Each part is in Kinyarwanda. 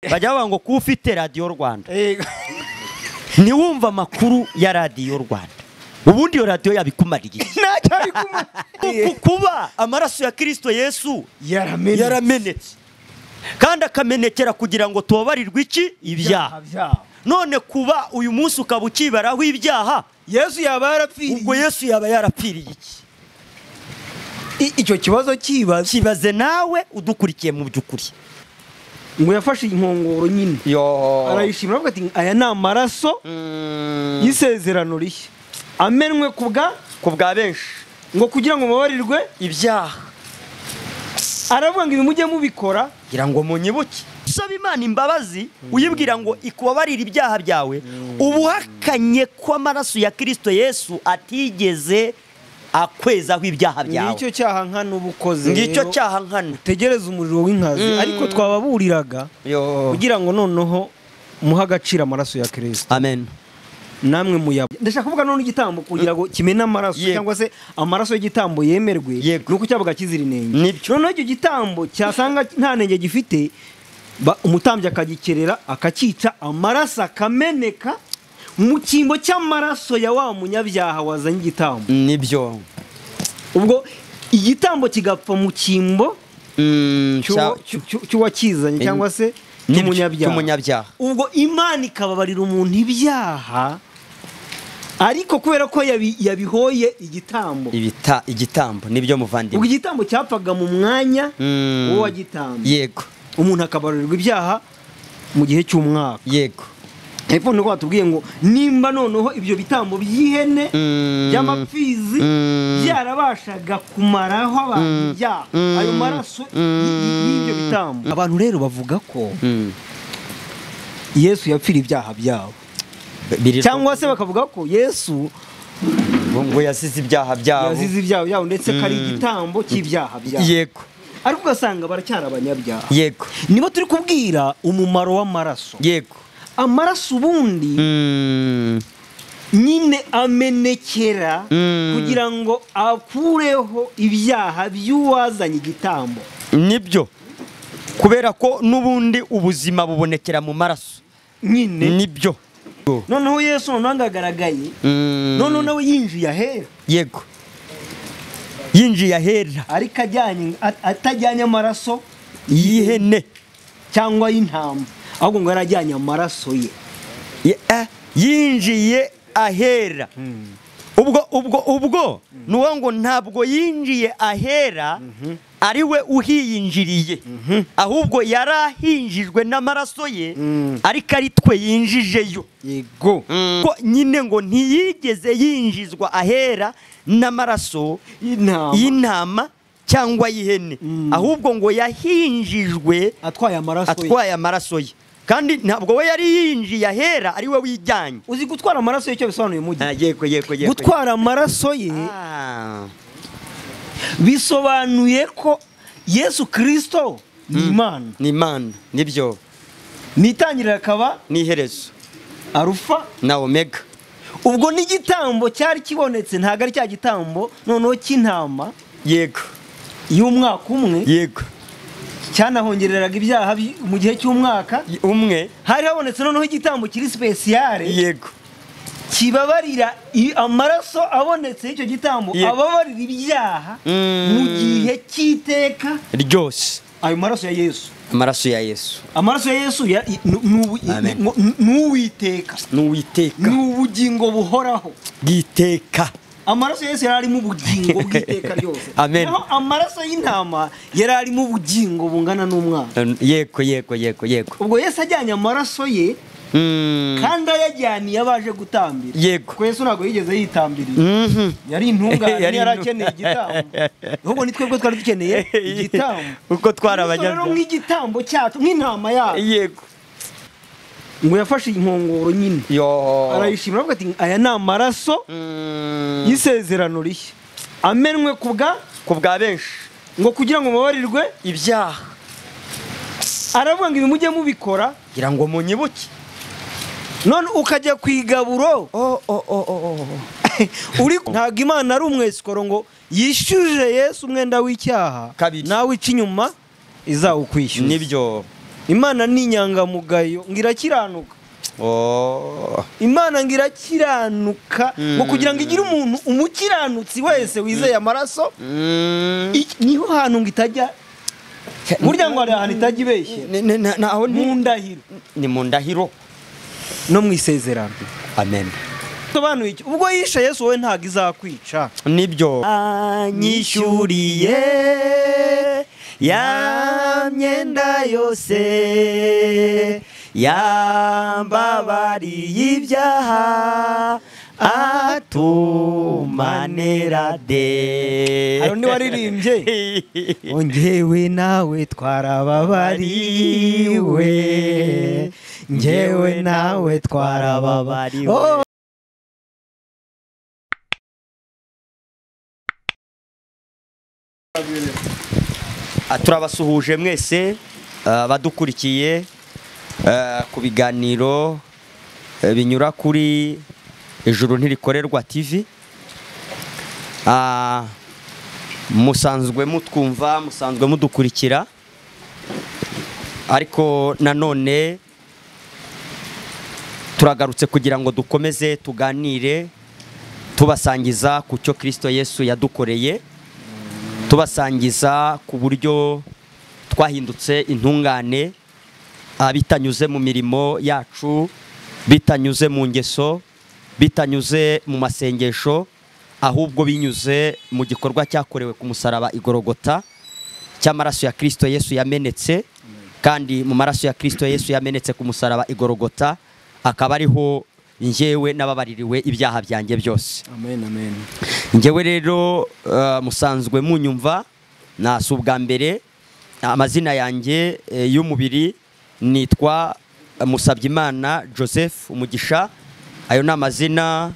bajya bavuga ngo kuba ufite radiyo Rwanda ntiwumva amakuru ya radiyo Rwanda, ubundi iyo radiyo yabikumariye kuba amaraso ya Kristo Yesu yaramenetse kandi akamenekera kugira ngo tubabarirwe iki ibyaha. None kuba uyu munsi ukaba ukibaraho ibyaha, Yesu yaba yarapfiriye, ubwo Yesu yaba yarapfiriye iki? Icyo kibazo kibaze nawe udukurikiye mu by'ukuri. Ngo yafashe inkongoro nyine arayishimira avuga ati aya ni amaraso y'isezerano rishya amenwe ku bwa benshi ngo kugira ngo mubabarirwe ibyaha. Aravuga ngo ibi mujye mubikora kugira ngo munyibuke. Usaba Imana imbabazi uyibwira ngo ikubabarire ibyaha byawe, ubuhakanye ko amaraso ya Kristo Yesu atigeze akwezaho ibyaha byawe. Ngicyo cyaha nkana ubukoze, ngicyo cyaha nkana utegereza umuriro w'inkazi. Ariko twababuriraga kugira ngo noneho muha agaciro amaraso ya Kristo. Amen. Namwe muyabo ndashaka kuvuga none igitambo kugira ngo kimena amaraso cyangwa se amaraso y'igitambo yemerwe nuko cyavuga kizira inenge. Noneho icyo gitambo cyasanga nta nenge gifite, umutambyi akagikerera akakica, amaraso akameneka mu cyimbo cy'amaraso ya wa munyabyaha wazanye igitambo. Nibyo. Ubwo igitambo kigapfa mu cyimbo cy'uwakizanye cyangwa se cy'umunyabyaha. Ubwo Imana ikababarira umuntu ibyaha, ariko kubera ko yabihoye igitambo. Igitambo nibyo muvandimwe. Ubwo igitambo cyapfaga mu mwanya w'uwa gitambo. Yego. Umuntu akabarirwa ibyaha mu gihe cy'umwaka. Yego. Hepfo nuko batubwiye ngo nimba noneho ibyo bitambo by'ihene by'amapfizi byarabashaga kumaraho abantu ibyaha, ayo maraso y'ibyo bitambo. Abantu rero bavuga ko Yesu yapfira ibyaha byabo, cyangwa se bakavuga ko Yesu ngo yasize ibyaha byabo, ndetse ko ari igitambo cy'ibyaha byabo. Yego. Ariko ugasanga baracyari abanyabyaha. Yego. Nibo turi kubwira umumaro w'amaraso. Yego. Amaraso ubundi nyine amenekera kugira ngo akureho ibyaha by'uwazanye igitambo. Nibyo. Kubera ko n'ubundi ubuzima bubonekera mu maraso nyine. Nibyo. Noneho Yesu nangagaragaye, noneho nawe yinjiye ahera. Yego. Yinjiye ahera ariko atajyanye amaraso y'ihene cyangwa y'intama, ahubwo ngo yarajyanye amaraso ye. Yinjiye ahera. Ubwo nuwo ngo ntabwo yinjiye ahera ari we uhiyinjiriye, ahubwo yarahinjijwe n'amaraso ye, ariko ari twe yinjijeyo. Yego. Ko nyine ngo ntiyigeze yinjizwa ahera n'amaraso y'intama cyangwa y'ihene, ahubwo ngo yahinjijwe atwaye amaraso ye. Kandi ntabwo we yari yinjiye ahera ari we wijyanye. Uzi gutwara amaraso ye icyo bisobanuye mu gihe? Yego. Gutwara amaraso ye bisobanuye ko Yesu Kristo ni Imana. Ni Imana. Nibyo. Nitangirira akaba n'iherezo, Alpha na Omega. Ubwo n'igitambo cyari kibonetse ntago ari cya gitambo noneho cy'intama. Yego. Y'umwaka umwe. Yego. Cyanahongereraga ibyaha mu gihe cy'umwaka umwe. Hari habonetse noneho igitambo kiri special. Yego. Kibabarira amaraso abonetse icyo gitambo ababarira ibyaha mu gihe cy'iteka ryose. Ayo maraso ya Yesu. Amaraso ya Yesu. Amaraso ya Yesu n'uwiteka. N'ubugingo buhoraho bw'iteka. Amaraso ya Yesu yari ari mu bugingo bw'iteka ryose. Amen. Naho amaraso y'intama yari ari mu bugingo bungana n'umwana. Yego. Ubwo Yesu ajyanye amaraso ye kandi ayajyaniye abaje gutambira. Yego. Ko Yesu ntabwo yigeze yitambirira. Yari intungane, yari akeneye igitambo. Ahubwo ni twebwe twari dukeneye igitambo. Uko twari abanyabyaha. Rero nk'igitambo cyacu nk'intama yacu. Yego. Ngo yafashe inkongoro nyine arayishimira avuga ati aya ni amaraso y'isezerano rishya amenwe ku bwa benshi ngo kugira ngo mubabarirwe ibyaha. Aravuga ngo ibi mujye mubikora kugira ngo munyibuke. None ukajya kwigaburo uri ntago Imana ari umwesikoro ngo yishyuje Yesu umwenda w'icyaha nawe ica inyuma izawukwishyuza. Nibyo. Imana ni inyangamugayo ngirakiranuka. Imana ngirakiranuka ngo kugira ngo igire umuntu umukiranutsi wese wizeye amaraso niho hantu ngitajya burya ngo ari ahantu itajya ibeshye mu ndahiro ni mu ndahiro no mu isezerano. Amen. Sobanuye iki? Ubwo yishe Yesu wowe ntago izakwica. Nibyo anyishyuriye ya myenda yose yambabariye ibyaha atumanera de. Ayo ni waririmbye ongewe nawe twarababariwe ngewe nawe twarababariwe. Turabasuhuje mwese badukurikiye ku biganiro binyura kuri Ijuru&Ntirikorerwa TV. Musanzwe mutwumva, musanzwe mudukurikira, ariko nanone turagarutse kugira ngo dukomeze tuganire tubasangiza ku cyo Kristo Yesu yadukoreye, tubasangiza ku buryo twahindutse intungane bitanyuze mu mirimo yacu, bitanyuze mu ngeso, bitanyuze mu masengesho, ahubwo binyuze mu gikorwa cyakorewe ku musaraba i Gologota cy'amaraso ya Kristo Yesu yamenetse. Kandi mu maraso ya Kristo Yesu yamenetse ku musaraba i Gologota akaba ariho njyewe nababaririwe ibyaha byanjye byose. Amen, amen. Njyewe rero musanzwe munyumva, nasi ubwa mbere amazina yanjye y'umubiri nitwa Musabyimana Joseph umugisha. Ayo ni amazina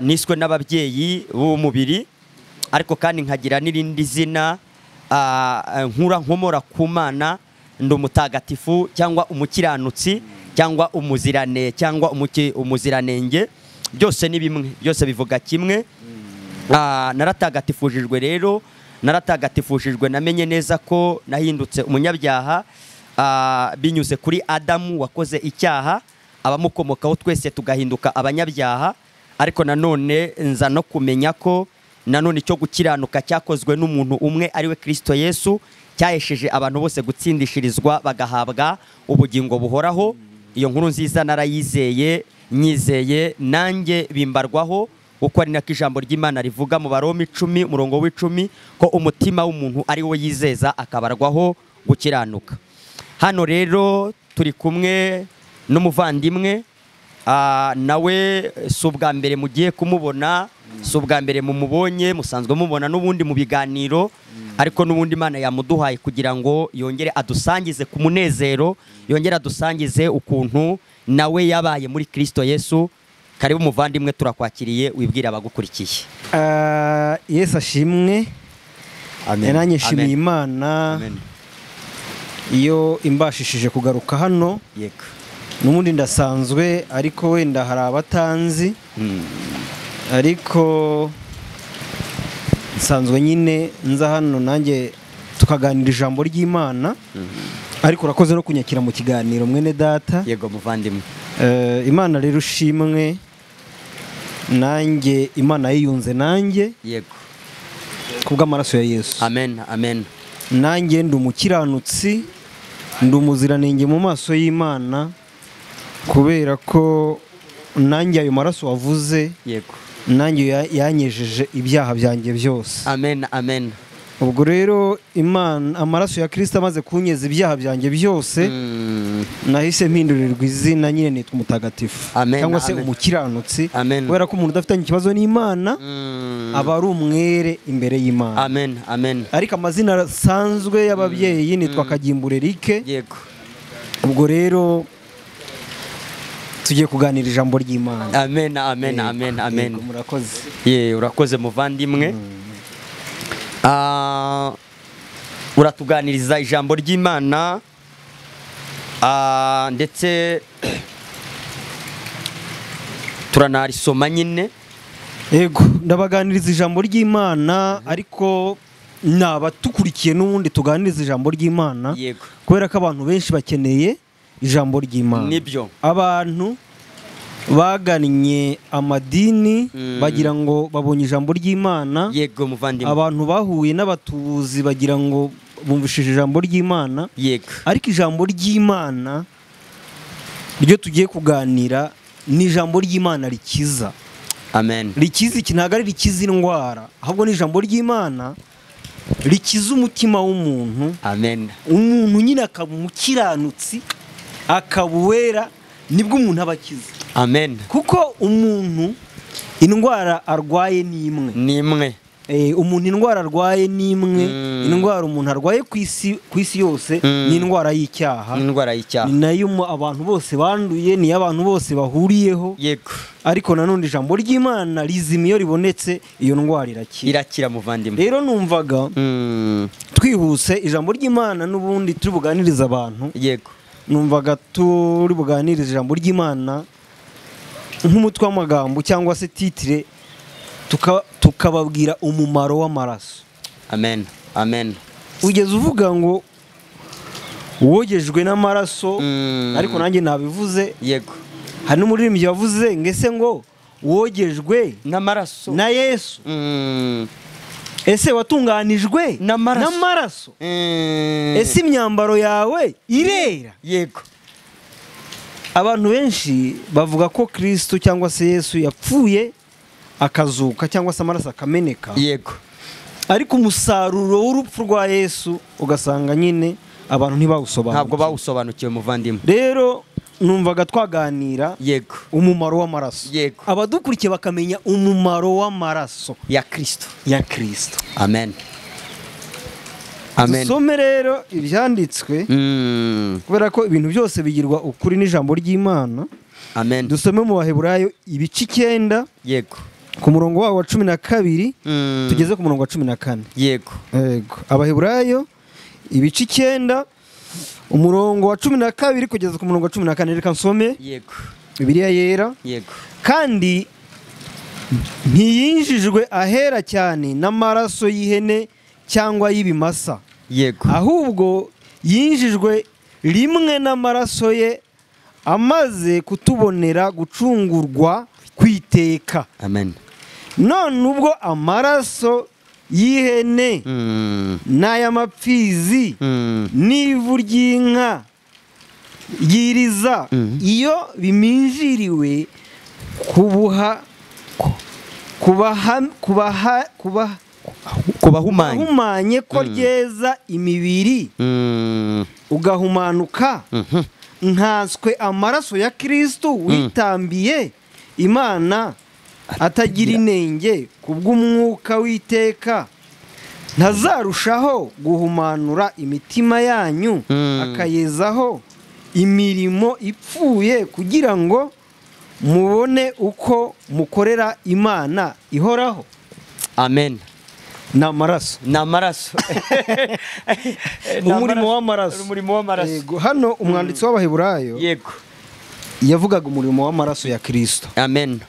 niswe n'ababyeyi b'umubiri, ariko kandi nkagira n'irindi zina nkomora ku Mana, ndi umutagatifu cyangwa umukiranutsi cyangwa umuzirane cyangwa umuziranenge, byose ni bimwe, byose bivuga kimwe. Naratagatifujijwe rero, naratagatifujijwe, namenye neza ko nahindutse umunyabyaha binyuze kuri Adamu wakoze icyaha, abamukomokaho twese tugahinduka abanyabyaha. Ariko nanone nza no kumenya ko nanone icyo gukiranuka cyakozwe n'umuntu umwe ariwe Kristo Yesu, cyahesheje abantu bose gutsindishirizwa bagahabwa ubugingo buhoraho. Iyo nkuru nziza narayizeye, nyizeye nanjye bimbarwaho, uko ari nako ijambo ry'Imana rivuga mu Baroma 10 umurongo w'10 ko umutima w'umuntu ari wo yizeza akabarwaho gukiranuka. Hano rero turi kumwe n'umuvandimwe, nawe si ubwa mbere mugiye kumubona, si ubwa mbere mumubonye, musanzwe mubona n'ubundi mu biganiro, ariko n'ubundi Imana yamuduhaye kugira ngo yongere adusangize ku munezero, yongere adusangize ukuntu nawe yabaye muri Kristo Yesu. Karibu muvandimwe, turakwakiriye, wibwira abagukurikiye. Yesu ashimwe. Amen. Nanjye nshimiye Imana. Amen. Iyo imbashishije kugaruka hano. Yego. N'ubundi ndasanzwe, ariko wenda hari abatanzi. Ariko nsanzwe nyine nza hano nanjye tukaganira ijambo ry'Imana. Ariko urakoze no kunyakira mu kiganiro mwene data. Yego muvandimwe. Imana rero ushimwe, nanjye Imana yiyunze nanjye. Yego. Kubw'amaraso ya Yesu. Amen, amen. Nanjye ndi umukiranutsi, ndi umuziranenge mu maso y'Imana, kubera ko nanjye ayo maraso wavuze. Yego. Nanjye yanyejeje ibyaha byanjye byose. Amen, amen. Ubwo rero Imana, amaraso ya Kristo amaze kunyeza ibyaha byanjye byose, nahise mpindurirwa izina nyine nitwa umutagatifu cyangwa se umukiranutsi, kubera ko umuntu udafitanye ikibazo n'Imana aba ari umwere imbere y'Imana. Amen, amen. Ariko amazina asanzwe y'ababyeyi nitwa Kagimburerike. Yego. Ubwo rero tugiye kuganira ijambo ry'Imana. Amen, amen, amen, amen. Murakoze. Urakoze muvandimwe. Uratuganiriza ijambo ry'Imana, ndetse turanarisoma nyine. Yego, ndabaganiriza ijambo ry'Imana, ariko nabatukurikiye n'ubundi tuganiriza ijambo ry'Imana, kubera ko abantu benshi bakeneye ijambo ry'Imana. Nibyo. Abantu bagannye amadini bagira ngo babonye ijambo ry'Imana. Yego muvandimwe. Abantu bahuye n'abatubuzi bagira ngo bumvishije ijambo ry'Imana. Yego. Ariko ijambo ry'Imana ryo tugiye kuganira ni ijambo ry'Imana rikiza. Amen. Rikiza iki ntabwo ari rikiza indwara, ahubwo ni ijambo ry'Imana rikiza umutima w'umuntu. Amen. Umuntu nyine akaba umukiranutsi, akaba uwera, nibwo umuntu aba akiza. Amen. Kuko umuntu indwara arwaye ni imwe. Umuntu indwara arwaye ni imwe. Indwara umuntu arwaye ku isi yose ni indwara y'icyaha. Ni nayo abantu bose banduye, ni abantu bose bahuriyeho. Yego. Ariko nanone ijambo ry'Imana rizima iyo ribonetse iyo ndwara irakira muvandimwe. Rero numvaga twihuse ijambo ry'Imana n'ubundi turi buganiriza abantu. Yego. Numvaga turi buganiriza ijambo ry'Imana nk'umutwe w'amagambo cyangwa se titire, tukababwira umumaro w'amaraso. Amen. Amen. Ugeze uvuga ngo wogejwe n'amaraso, ariko nanjye nabivuze. Yego. Hari n'umuririmbyi wavuze ngese ngo wogejwe n'amaraso na Yesu. Ese watunganijwe n'amaraso? Ese imyambaro yawe irera? Yego. Abantu benshi bavuga ko Kristo cyangwa se Yesu yapfuye akazuka cyangwa se amaraso akameneka. Yego. Ariko umusaruro w'urupfu rwa Yesu ugasanga nyine abantu ntibawusobanukiwe. Ntabwo bawusobanukiwe muvandimwe. Rero numvaga twaganira yego umumaro w'amaraso. Yego. Abadukurikiye bakamenya umumaro w'amaraso ya Kristo. Amen. Amen. Dusome rero ibyanditswe kubera ko ibintu byose bigirwa ukuri n'ijambo ry'Imana. Amen. Dusome mu Baheburayo ibice 9. Yego. Ku murongo wa 12 tugeze ku murongo wa 14. Yego. Yego. Abaheburayo ibice 9 umurongo wa 12 kugeza ku murongo wa 14. Reka nsome. Yego. Bibiliya yera. Yego. Kandi ntiyinjijwe ahera cyane n'amaraso y'ihene cyangwa y'ibimasa. Yego. Ahubwo yinjijwe rimwe n'amaraso ye amaze kutubonera gucungurwa kwiteka. Amen. None ubwo amaraso y'ihene n'ay'amapfizi n'ivu ry'inka yiriza iyo biminjiriwe kubahumanye ko ryeza imibiri ugahumanuka, nkanswe amaraso ya Kristo witambiye Imana atagira inenge kubw'umwuka w'iteka, ntazarushaho guhumanura imitima yanyu akayezaho imirimo ipfuye kugira ngo mubone uko mukorera Imana ihoraho. Amen. Namaraso. Umurimo w'amaraso. Yego. Hano umwanditsi w'Abaheburayo yego yavugaga umurimo w'amaraso ya Kristo. Amen.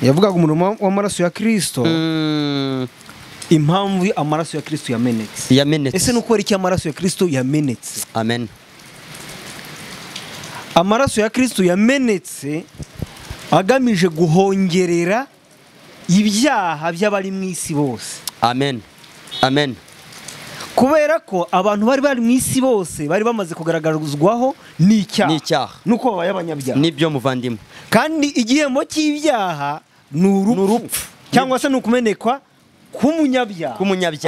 Yavugaga umurimo w'amaraso ya Kristo. Impamvu amaraso ya Kristo yamenetse. Ese nuko iki amaraso ya Kristo yamenetse? Amen. Amaraso ya Kristo yamenetse agamije guhongerera ibyaha by'abari mu isi bose. Amen. Amen. Kubera ko abantu bari mu isi bose bari bamaze kugaragarizwaho n'icyaha. Nuko babaye abanyabyaha. Nibyo muvandimwe. Kandi igihembo cy'ibyaha ni urupfu. Cyangwa se nukumenekwa k'umunyabyaha.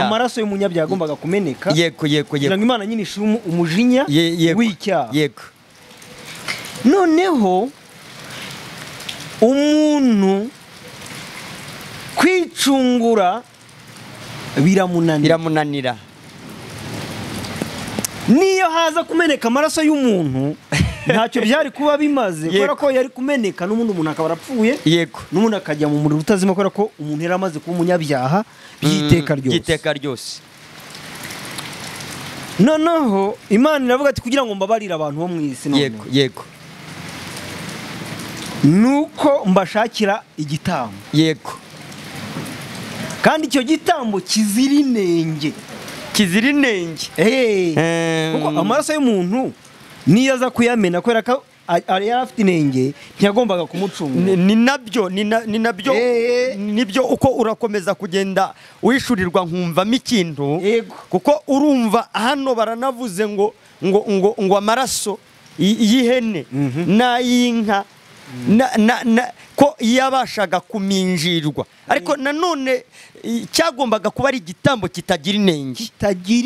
Amaraso y'umunyabyaha agombaga kumeneka. Yego. Kugira ngo Imana nyine ishire umujinya w'icyaha. Yego. Noneho umuntu kwicungura biramunanira. Niyo haza kumeneka amaraso y'umuntu ntacyo byari kuba bimaze, kubera ko yari kumeneka n'umuntu umuntu akaba arapfuye. Yego. N'umuntu akajya mu muriro utazima, kubera ko umuntu yari amaze kuba umunyabyaha by'iteka ryose. Noneho Imana iravuga ati kugira ngo mbabarire abantu bo mu isi none. Yego. Nuko mbashakira igitambo. Yego. kandi icyo gitambo kizira inenge. Kuko amaraso y'umuntu niyo aza kuyamena kubera ko yari afite inenge ntiyagombaga kumucunga. nibyo uko urakomeza kugenda wishurirwa nkumvamo ikintu, kuko urumva hano baranavuze ngo amaraso y'ihene n'ay'inka ko yabashaga kuminjirwa, ariko nanone cyagombaga kuba ari igitambo kitagira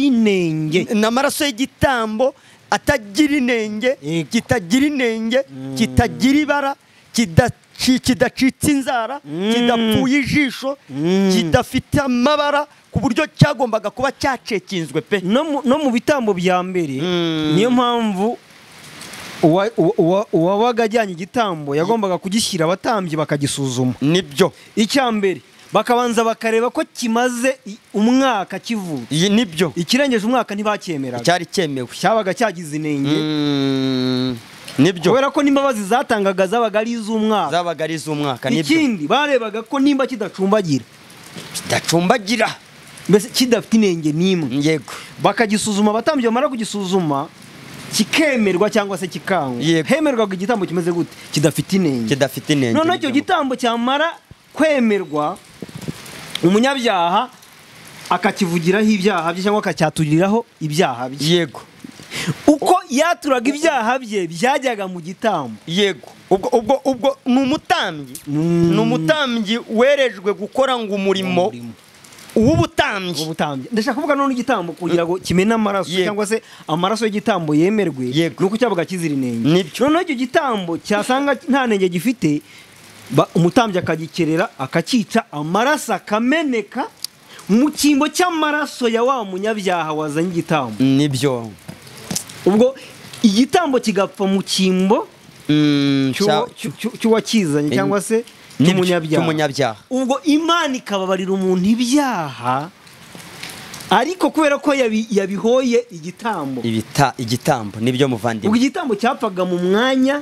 inenge, n'amaraso y'igitambo atagira inenge, kitagira inenge, kitagira ibara, kidacitse inzara, kidapfuye ijisho, kidafite amabara, ku buryo cyagombaga kuba cyacekinzwe pe. No mu bitambo bya mbere niyo mpamvu uwabaga ajyanye igitambo yagombaga kugishyira abatambyi bakagisuzuma. Nibyo icya mbere bakabanza bakareba ko kimaze umwaka kivutse. Nibyo ikirengeje umwaka ntibacyemeraga, cyari cyemewe, cyabaga cyagize inenge. Nibyo kubera ko n'imbabazi zatangaga zabaga ari iz'umwaka. Ikindi barebaga ko nimba kidacumbagira, mbese kidafite inenge n'imwe, yego, bakagisuzuma. Abatambyi bamara kugisuzuma kikemerwa cyangwa se kikangwa. Hemerwaga igitambo kimeze gute? Kidafite inenge. None icyo gitambo cyamara kwemerwa, umunyabyaha akakivugiraho ibyaha bye cyangwa akacyaturiraho ibyaha bye. Yego, uko yaturaga ibyaha bye byajyaga mu gitambo. Yego, ubwo ni umutambyi werejwe gukora ngo umurimo uw'ubutambyi. Ndashaka kuvuga none igitambo kugira ngo kimene amaraso cyangwa se amaraso y'igitambo yemerwe, nuko cyabaga kizira inenge. None icyo gitambo cyasanga nta nenge gifite, umutambyi akagikerera akakica, amaraso akameneka mu cyimbo cy'amaraso ya wa munyabyaha wazanye igitambo. Nibyo, ubwo igitambo kigapfa mu cyimbo cy'uwakizanye cyangwa se cy'umunyabyaha. Ubwo Imana ikababarira umuntu ibyaha, ariko kubera ko yabihoye igitambo. Nibyo muvandimwe. Ubwo igitambo cyapfaga mu mwanya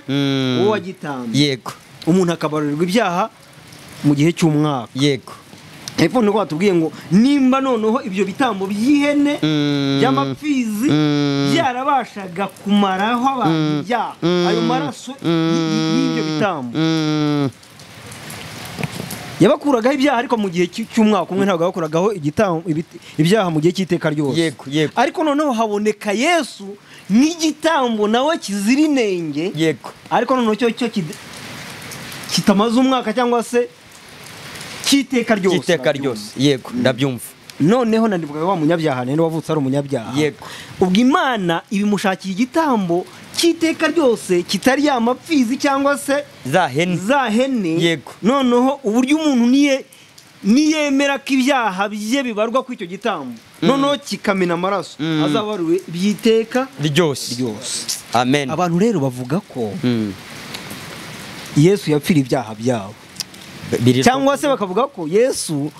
w'uwagitambo. Yego, umuntu akabarurirwa ibyaha mu gihe cy'umwaka. Yego, hepfo niko batubwiye ngo nimba noneho ibyo bitambo by'ihene by'amapfizi byarabashaga kumaraho abantu ibyaha, ayo maraso y'ibyo bitambo yabakuragaho ibyaha, ariko mu gihe cy'umwaka umwe ntabwo yabakuragaho ibyaha mu gihe cy'iteka ryose. Ariko noneho haboneka Yesu nk'igitambo nawe kizira inenge. Ariko noneho cyo kitamaze umwaka cyangwa se cy'iteka ryose. Yego, ndabyumva. Noneho nandivuga wa munyabyaha rero wavutse ari umunyabyaha. Ubwo Imana ibimushakiye igitambo cy'iteka ryose kitari ya mapfizi cyangwa se za hene. Noneho uburyo umuntu niyemera ko ibyaha bye bibarwa ku icyo gitambo, noneho kikamena amaraso, azabarure by'iteka ryose. Amen. Abantu rero bavuga ko Yesu yapfira ibyaha byabo, cyangwa se bakavuga ko Yesu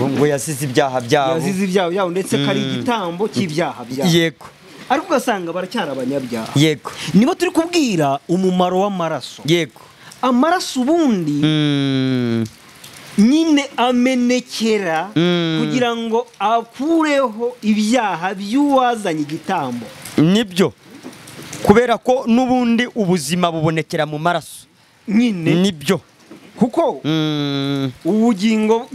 ngo yasize ibyaha byabo, ndetse ko ari igitambo cy'ibyaha byabo. Yego, ariko ugasanga baracyari abanyabyaha. Yego, nibo turi kubwira umumaro w'amaraso. Yego, amaraso ubundi nyine amenekera kugira ngo akureho ibyaha by'uwazanye igitambo. Nibyo, kubera ko n'ubundi ubuzima bubonekera mu maraso nyine. Nibyo, kuko ubugingo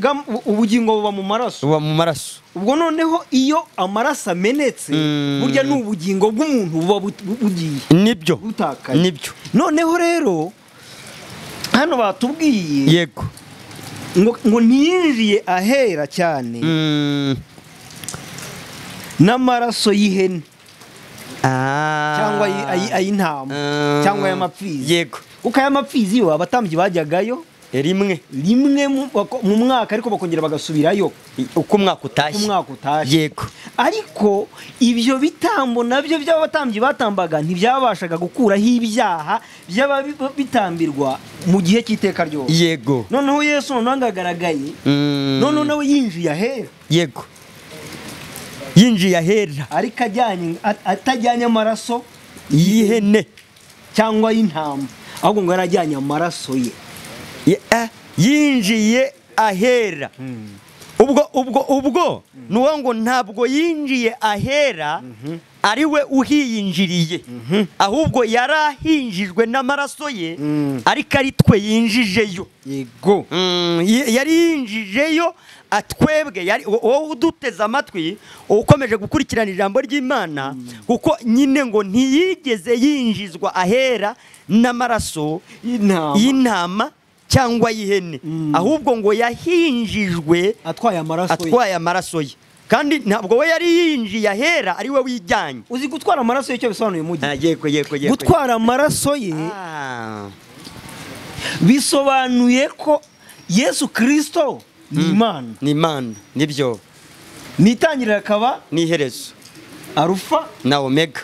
buba mu maraso. Ubwo noneho iyo amaraso amenetse, burya n'ubugingo bw'umuntu buba bugiye. Nibyo, butakaye. Nibyo. Noneho rero hano batubwiye, yego, ngo ntiyinjiye ahera cyane n'amaraso y'ihene cyangwa ay'intama cyangwa ay'amapfizi. Yego, kuko ay'amapfizi yo abatambyi bajyagayo rimwe mu mwaka, ariko bakongera bagasubirayo uko umwaka utashye. Yego, ariko ibyo bitambo nabyo by'abatambyi batambaga ntibyabashaga gukuraho ibyaha by'ababitambirwa mu gihe cy'iteka ryose. Yego, noneho Yesu noneho agaragaye, noneho nawe yinjiye ahera. Yego, yinjiye ahera, ariko atajyanye amaraso y'ihene cyangwa y'intama, ahubwo ngo yarajyanye amaraso ye. Yinjiye ahera ubwo nuwo ngo ntabwo yinjiye ahera ari we uhiyinjiriye ahubwo yarahinjijwe n'amaraso ye ariko ari twe yinjijeyo yego yari yinjijeyo atwebwe wowe uduteze amatwi ukomeje gukurikirana ijambo ry'Imana kuko nyine ngo ntiyigeze yinjizwa ahera n'amaraso y'intama cyangwa y'ihene ahubwo ngo yahinjijwe atwaye amaraso ye kandi ntabwo we yari yinjiye ahera ari we wijyanye. Uzi gutwara amaraso ye icyo bisobanuye mu gihe yego gutwara amaraso ye bisobanuye ko Yesu Kristo ni Imana nibyo nitangirira akaba n'iherezo Alpha na Omega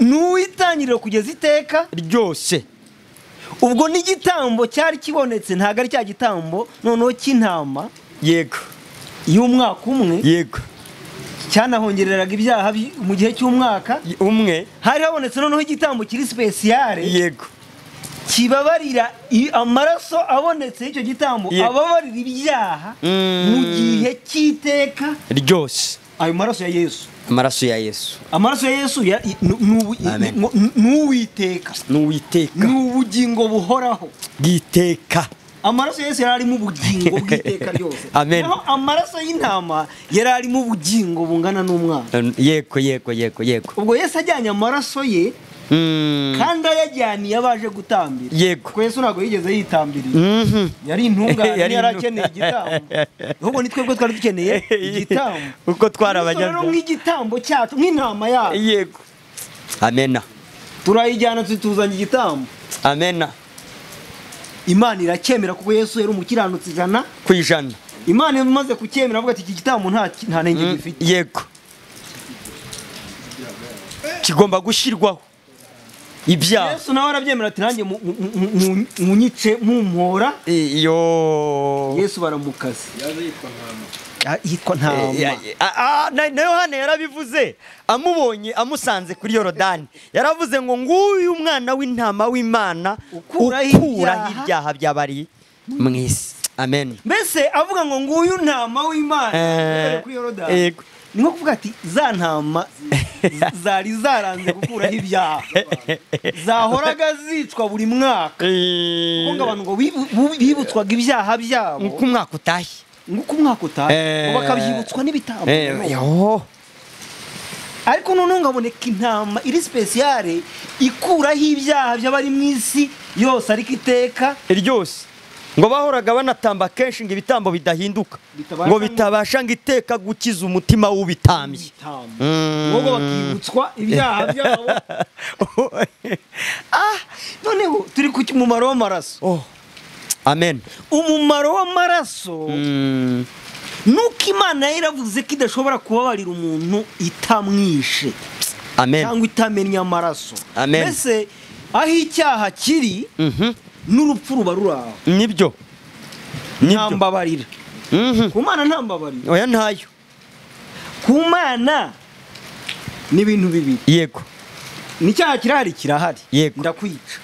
n'uwitangirira kugeza iteka ryose. ubwo n'igitambo cyari kibonetse ntago ari cya gitambo noneho cy'intama yego y'umwaka umwe yego cyanahongereraga ibyaha mu gihe cy'umwaka umwe hari habonetse noneho igitambo kiri special yego kibabarira amaraso abonetse icyo gitambo ababarira ibyaha mu gihe cy'iteka ryose. ayo maraso ya Yesu amaraso ya Yesu n'uwiteka n'ubugingo buhoraho bw'iteka. amaraso ya Yesu yari arimo ubugingo bw'iteka ryose. Naho amaraso y'intama yari arimo ubugingo bungana n'umwana. Yego ubwo Yesu ajyanye amaraso ye kandi ayajyaniye abaje gutambira. Yego ko Yesu ntabwo yigeze yitambiriye yari intungane yari akeneye igitambo ahubwo ni twebwe twari dukeneye igitambo uko twarabajyaga rero nk'igitambo cyacu nk'intama yacu. Yego amena turayijyana tuzanye igitambo. Amena Imana iracyemera kuko Yesu yari umukiranutsi 100%. Imana imaze kucyemera avuga ati iki gitambo nta nenge gifite. Yego kigomba gushyirwaho ibyaha. Yesu nawe arabyemera ati nanjye munyice mumpora. Yesu baramukaze yitwa ntama. Na Yohana yarabivuze amubonye amusanze kuri Yorodani yaravuze ngo nguyu umwana w'intama w'Imana ukuraho ibyaha by'abari mu isi. Amen. Mbese avuga ngo nguyu ntama w'Imana kuri Yorodani ni nko kuvuga ati za ntama zari zaranze gukuraho ibyaha zahoraga zicwa buri mwaka kuko ngo abantu ngo bibutswaga ibyaha byabo uko umwaka utashye bakabyibutswa n'ibitambo. ariko noneho ngaboneka intama iri speciale ikuraho ibyaha by'abari mu isi yose ariko iteka ryose ngo bahoraga banatamba kenshi ngo ibitambo bidahinduka ngo bitabasha ngo iteka gukiza umutima w'ubitambye ngo bakibutswa ibyaha byabo. Noneho turi ku umumaro w'amaraso. Amen. Umumaro w'amaraso nuko Imana yaravuze ko idashobora kubabarira umuntu itamwishe. Amen. cyangwa itamenya amaraso. Amen. Mbese aho icyaha kiri n'urupfu ruba ruraho. Nibyo ntambabarira. Ku Mana ntambabarira. Oya ntayo. Ku Mana ni ibintu bibiri. Yego n'icyaha kirahari. Yego ndakwica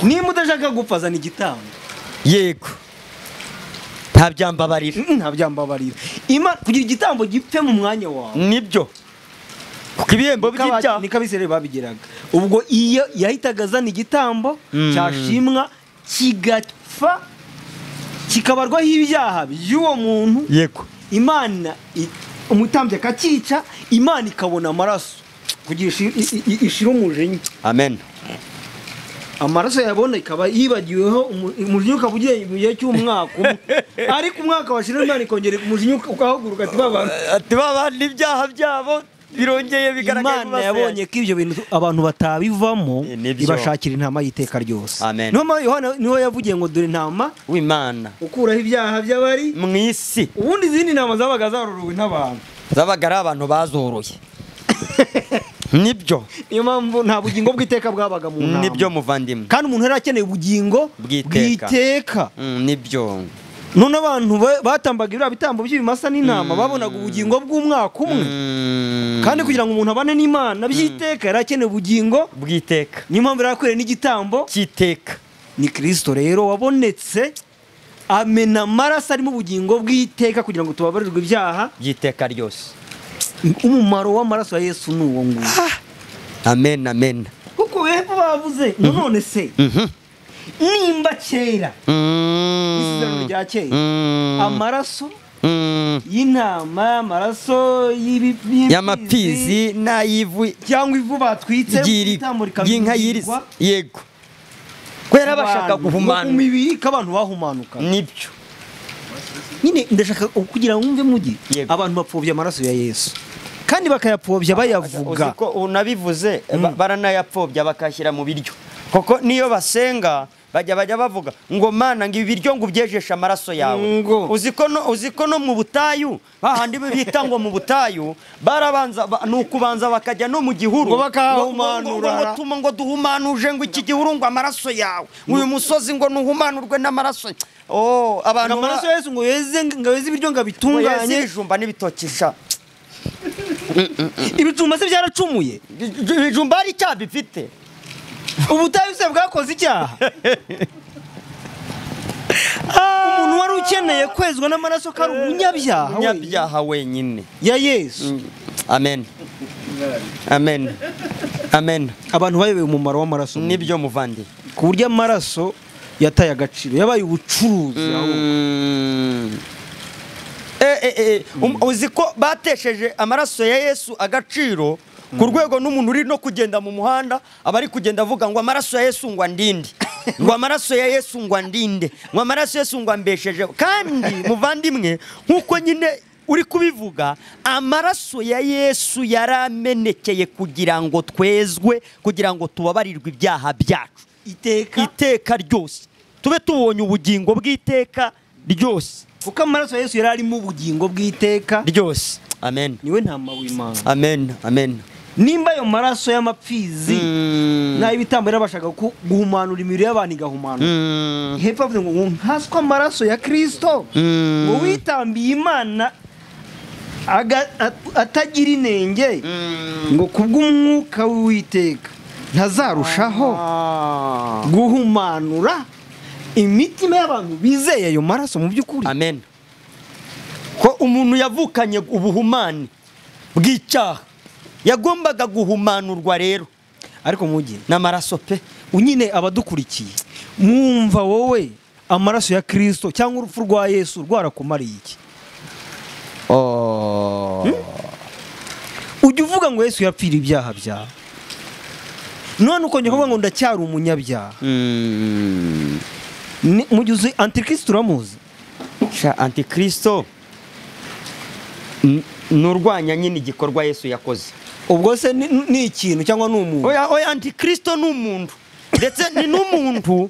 niba udashaka gupfa zana igitambo. Yego ntabyambabarira. Imana kugira igitambo gipfe mu mwanya wawe. Nibyo kuko ibihembo by'ibyaha ni kabisere babigeraga. Ubwo iyo yahitaga azana igitambo cyashimwa kigapfa kikabarwaho ibyaha by'uwo muntu. Yego Imana umutambye akakica Imana ikabona amaraso kugira ishira umujinya. Amen. Amaraso yabona ikaba yibagiweho umujinya ukaba ugiye mu gihe cy'umwaka umwe ariko umwaka washira Imana ikongera umujinya ukahaguruka ati babandi ibyaha byabo birongeye bigaragara. Imana yabonye ko ibyo bintu abantu batabivamo ibashakira intama y'iteka ryose. Amen. Yohana niho yavugiye ngo dore intama w'Imana ukuraho ibyaha by'abari mu isi. Ubundi izindi ntama zabaga zarorowe n'abantu zabaga ari abantu bazoroye. Nibyo niyo mpamvu nta bugingo bw'iteka bwabaga mu ntama. Nibyo muvandimwe kandi umuntu yari akeneye ubugingo bw'iteka. Nibyo none abantu batambaga ibira bitambo by'ibimasa n'intama babonaga ubugingo bw'umwaka umwe kandi kugira ngo umuntu abane n'Imana by'iteka yari akeneye ubugingo bw'iteka. niyo mpamvu yari akwiriye n'igitambo cy'iteka. Ni Kristo rero wabonetse amena amaraso arimo ubugingo bw'iteka kugira ngo tubabarirwe ibyaha by'iteka ryose. Umumaro w'amaraso ya Yesu ni uwo nguwo. Amen, amen. Kuko hepfo bavuze none se nimba kera isezerano rya kera amaraso y'intama, amaraso y'amapfizi n'ayivu cyangwa ivu batwitse y'inka yirizwa, yego, kwera bashaka guhumana umubiri k'abantu bahumanuka. Nibyo nyine ndashaka kugira ngo mwumve mugi abantu bapfobya amaraso ya Yesu kandi bakayapfobya bayavuga. Uziko unabivuze baranayapfobya bakashyira mu biryo, koko niyo basenga bajya bavuga ngo Mana ngo ibiryo ngo ubyejesha amaraso yawe. Uziko no mu butayu bahandi bita ngo mu butayu barabanza nukubanza bakajya no mu gihuru ngo bakahumanura ngo duhumanuje ngo iki gihuru ngo amaraso yawe, uyu musozi ngo nuhumanurwe n'amaraso. Abantu amaraso Yesu ngo yeze ibiryo ngo bitunganye ibijumba n'ibitokisha. Ibijumba se byaracumuye? Ibijumba ari icyaha bifite. Ubutayu se bwakoze icyaha? Umuntu wari ukeneye kwezwa n'amaraso kari umunyabyaha wenyine ya Yesu. Amen, amen, amen. Abantu bayobewe umumaro w'amaraso. Nibyo muvandi, ku buryo amaraso yataye agaciro, yabaye ubucuruzi. Uziko batesheje amaraso ya Yesu agaciro ku rwego n'umuntu uri no kugenda mu muhanda abari kugenda avuga ngo amaraso ya Yesu ngo andinde, ngo amaraso ya Yesu ngo andinde, ngo amaraso ya Yesu ngo ambesheje. Kandi muvandimwe, nk'uko nyine uri kubivuga, amaraso ya Yesu yaramenekeye kugira ngo twezwe, kugira ngo tubabarirwe ibyaha byacu iteka ryose, tube tubonye ubugingo bw'iteka ryose. Kuko amaraso ya Yesu yari arimo ubugingo bw'iteka ryose. Amen. Niwe ntama w'Imana. Amen, amen. Nimba ayo maraso y'amapfizi n'ay'ibitambo yarabashaga guhumanura imibiri y'abantu igahumanura, hepfo avuze ngo nkaswe amaraso ya Kristo ngo witambiye Imana atagira inenge, ngo kubw'umwuka w'Uwiteka ntazarushaho guhumanura imitima y'abantu bizeye ayo maraso mu by'ukuri. Amen. Ko umuntu yavukanye ubuhumane bw'icyaha yagombaga guhumanurwa rero, ariko mugiye n'amaraso pe. Unyine abadukurikiye mwumva wowe amaraso ya Kristo cyangwa urupfu rwa Yesu rwarakumariye iki? Ujya uvuga ngo Yesu yapfira ibyaha byawe, none uko nyakuvuga ngo ndacyari umunyabyaha. Mugize Antikristo uramuzi? Antikristo nurwanya nyine igikorwa Yesu yakoze. Ubwo se ni ikintu cyangwa ni umuntu? Oya, Antikristo ni umuntu, ndetse ni n'umuntu.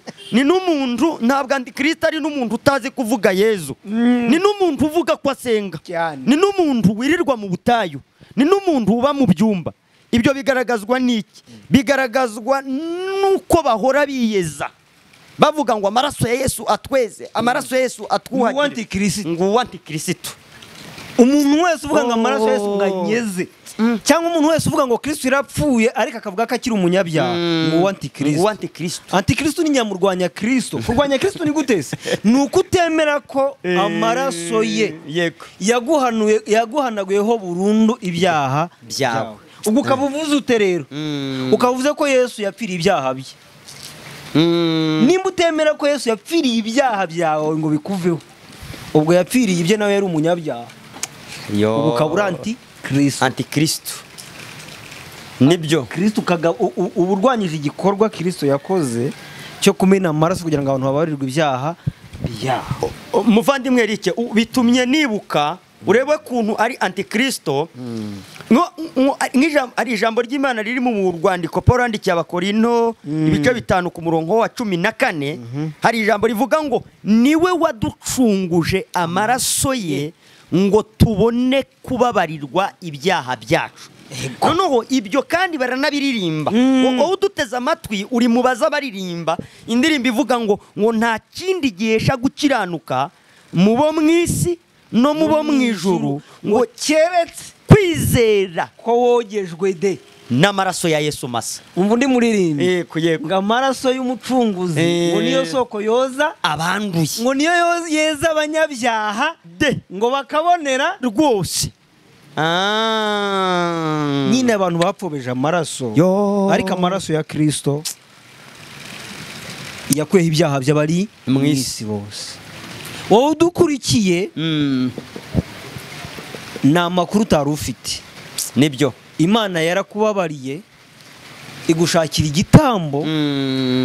Ntabwo Antikristo ari n'umuntu utazi kuvuga Yesu, ni n'umuntu uvuga ko asenga, ni n'umuntu wirirwa mu butayu, ni n'umuntu uba mu byumba. Ibyo bigaragazwa n'iki? Bigaragazwa nuko bahora biyeza bavuga ngo amaraso ya Yesu atweze, amaraso ya Yesu atwuhagire, ngo Antikristo. Umuntu wese uvuga ngo amaraso ya Yesu nganyeze, cyangwa umuntu wese uvuga ngo Kristo yarapfuye ariko akavuga ko akiri umunyabyaha, ngo Antikristo. Antikristo ni nyamurwanya Kristo. Kurwanya Kristo ni gute se? Ni uko utemera ko amaraso ye yaguhanaguyeho burundu ibyaha byawe. Ubwo ukabuvuze ute rero? Ukavuze ko Yesu yapfiriye ibyaha bye. Nimba utemera ko Yesu yapfiriye ibyaha byawe ngo bikuveho, ubwo yapfiriye ibye nawe yari umunyabyaha. Ubwo ukabura Antikristo. Nibyo Kristo uburwanyije igikorwa Kristo yakoze cyo kumena amaraso kugira ngo abantu babarirwe ibyaha byabo. Muvandimwe Eric, bitumye nibuka urebe kuntu ari Antikristo. Ari ijambo ry'Imana riri mu rwandiko Paul yandikiye Abakorinto ibice 5 ku murongo wa 14. Hari ijambo rivuga ngo niwe waducunguje amaraso ye ngo tubone kubabarirwa ibyaha byacu. Noneho ibyo kandi baranabiririmba. Wowe uduteze amatwi uri mubaza baririmba indirimbo ivuga ngo nta kindi gihesha gukiranuka mubo mwisi no mubo mwijuru ngo keretse kwizera ko wogejwe de n'amaraso ya Yesu masa. Umva undi muririmbi yego ngo amaraso y'umucunguzi ngo niyo soko yoza abanduye, ngo niyo yeza abanyabyaha ngo bakabonera rwose. Nyine abantu bapfobeje amaraso, ariko amaraso ya Kristo yakuyeho ibyaha by'abari mu isi bose. Wowe udukurikiye ni amakuru utari ufite. Nibyo, Imana yarakubabariye igushakira igitambo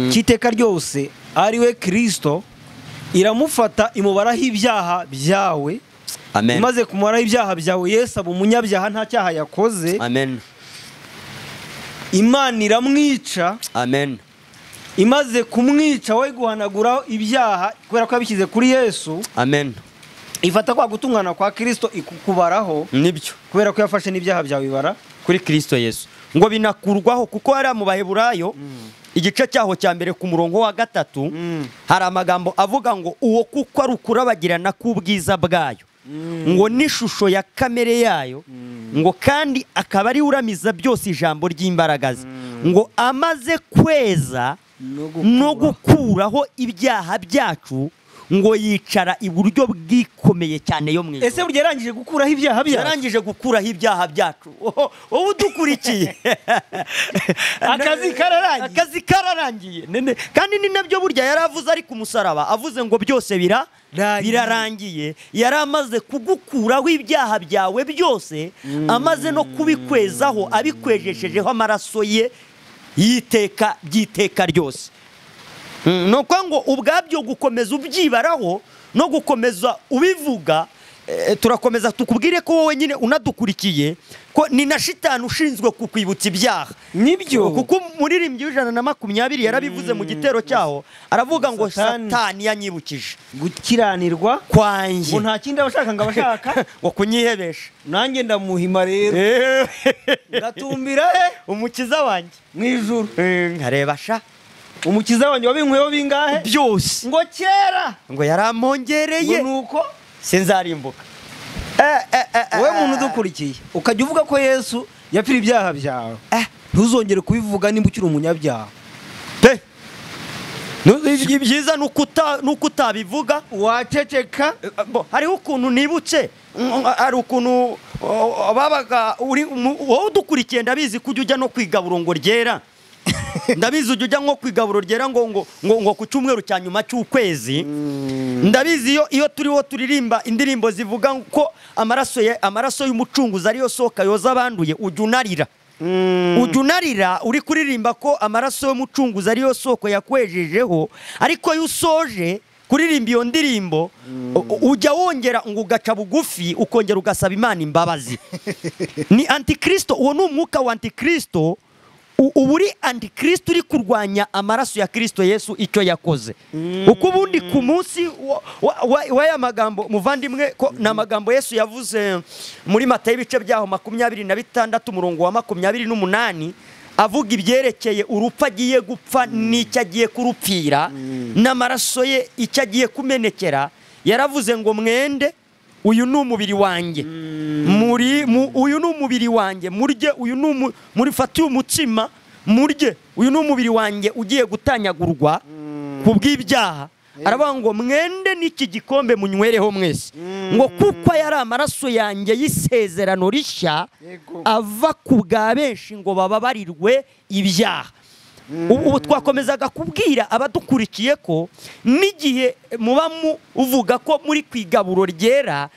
cy'iteka ryose ari we Kristo, iramufata imubaraho ibyaha byawe. Amen. Imaze kumubaraho ibyaha byawe, Yesu aba umunyabyaha nta cyaha yakoze. Amen. Imana iramwica. Amen. Imaze kumwica we guhanaguraho ibyaha kubera ko yabishyize kuri Yesu. Amen. Ifata kwa gutungana kwa Kristo ikukubaraho. Nibyo, kubera ko yafashe n'ibyaha byawe ibara kuri Kristo Yesu, ngo binakurwaho. Kuko hari mu Baheburayo igice cyaho cya mbere ku murongo wa 3 hari amagambo avuga ngo uwo kuko ari ukurabagirana k'ubwiza bwayo, ngo n'ishusho ya kamere yayo, ngo kandi akaba ari uramiza byose ijambo ry'imbaraga ze, ngo amaze kweza no gukuraho ibyaha byacu, ngo yicara iburyo bwikomeye cyane yo mwijuru. Ese burya yarangije gukuraho ibyaha byacu? Yarangije gukuraho ibyaha byacu. Wowe udukurikiye akazi kararangiye. Kandi ni nabyo burya yaravuze ari ku musaraba, avuze ngo byose birarangiye. Yaramaze kugukuraho ibyaha byawe byose, amaze no kubikwezaho, abikwejeshejeho amaraso ye y'iteka ry'iteka ryose. Nuko ngo ubwabyo gukomeza ubyibaraho no gukomeza ubivuga, turakomeza tukubwire ko wowe nyine unadukurikiye ko ni na shitani ushinzwe kukwibutsa ibyaha. Nibyo, kuko muririmbyi w'120 yarabivuze mu gitero cyaho, aravuga ngo Satani yanyibukije gukiranirwa kwanjye, ngo nta kindi abashaka ngo abashaka ngo kunyihebesha. Nanjye ndamuhima rero ngatumbira umukiza wanjye mu ijuru. Nkareba sha umukiza wanjye wabinkweho bingahe byose, ngo kera ngo yarampongereye, nuko sinzarimbuka. Wowe muntu udukurikiye ukajya uvuga ko Yesu yapfira ibyaha byawe, ntuzongere kubivuga nimba ukiri umunyabyaha. Byiza nuko utabivuga, waceceka. Hariho ukuntu nibutse, hari ukuntu babaga wowe udukurikiye, ndabizi kujya ujya no kwigaburo ngo ryera. Ndabizi ujya nko kwigaburo ryera ngo ku cyumweru cya nyuma cy'ukwezi. Ndabizi iyo turiho turirimba indirimbo zivuga ko amaraso y'umucunguzi ariyo soka yoza abanduye, ujya unarira uri kuririmba ko amaraso y'umucunguzi ariyo soko yakwejejeho. Ariko iyo usoje kuririmba iyo ndirimbo, ujya wongera ngo ugaca bugufi, ukongera ugasaba Imana imbabazi. Ni antikristo, uwo ni umwuka wa antikristo. Uburi antikristo uri kurwanya amaraso ya Kristo Yesu icyo yakoze. Uko ubundi ku munsi w'aya magambo muvandimwe, ko na magambo Yesu yavuze muri Matayo ibice byaho 26 umurongo wa 28, avuga ibyerekeye urupfu agiye gupfa n'icyo agiye kurupfira n'amaraso ye icyo agiye kumenekera. Yaravuze ngo mwende, uyu ni umubiri wanjye, uyu ni umubiri wanjye, murye, uyu ni muri fatiye umutsima murye, uyu ni umubiri wanjye ugiye gutanyagurwa ku bw'ibyaha. Aravuga ngo mwende n'iki gikombe munywereho mwese, ngo kuko yari amaraso yanjye y'isezerano rishya ava ku bwa benshi ngo bababarirwe ibyaha. Ubu twakomezaga kubwira abadukurikiye ko n'igihe muba uvuga ko muri kwigaburo ryera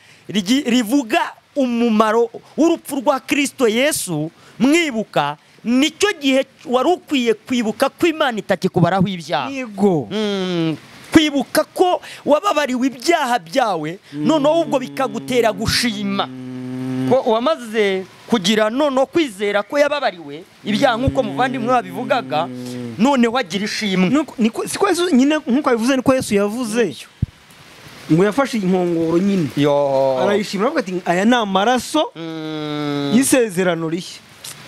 rivuga umumaro w'urupfu rwa Kristo Yesu, mwibuka nicyo gihe wari ukwiye kwibuka ko Imana itakikubaraho ibyaha. Yego, kwibuka ko wababariwe ibyaha byawe, noneho ubwo bikagutera gushima ko wamaze kugira noneho kwizera ko yababariwe ibyaha nk'uko muvandimwe wabivugaga, noneho agira ishimwe. Siko Yesu nyine nk'uko yabivuze, niko Yesu yavuze ngo yafashe inkongoro nyine arayishimira, avuga ati aya ni amaraso y'isezerano rishya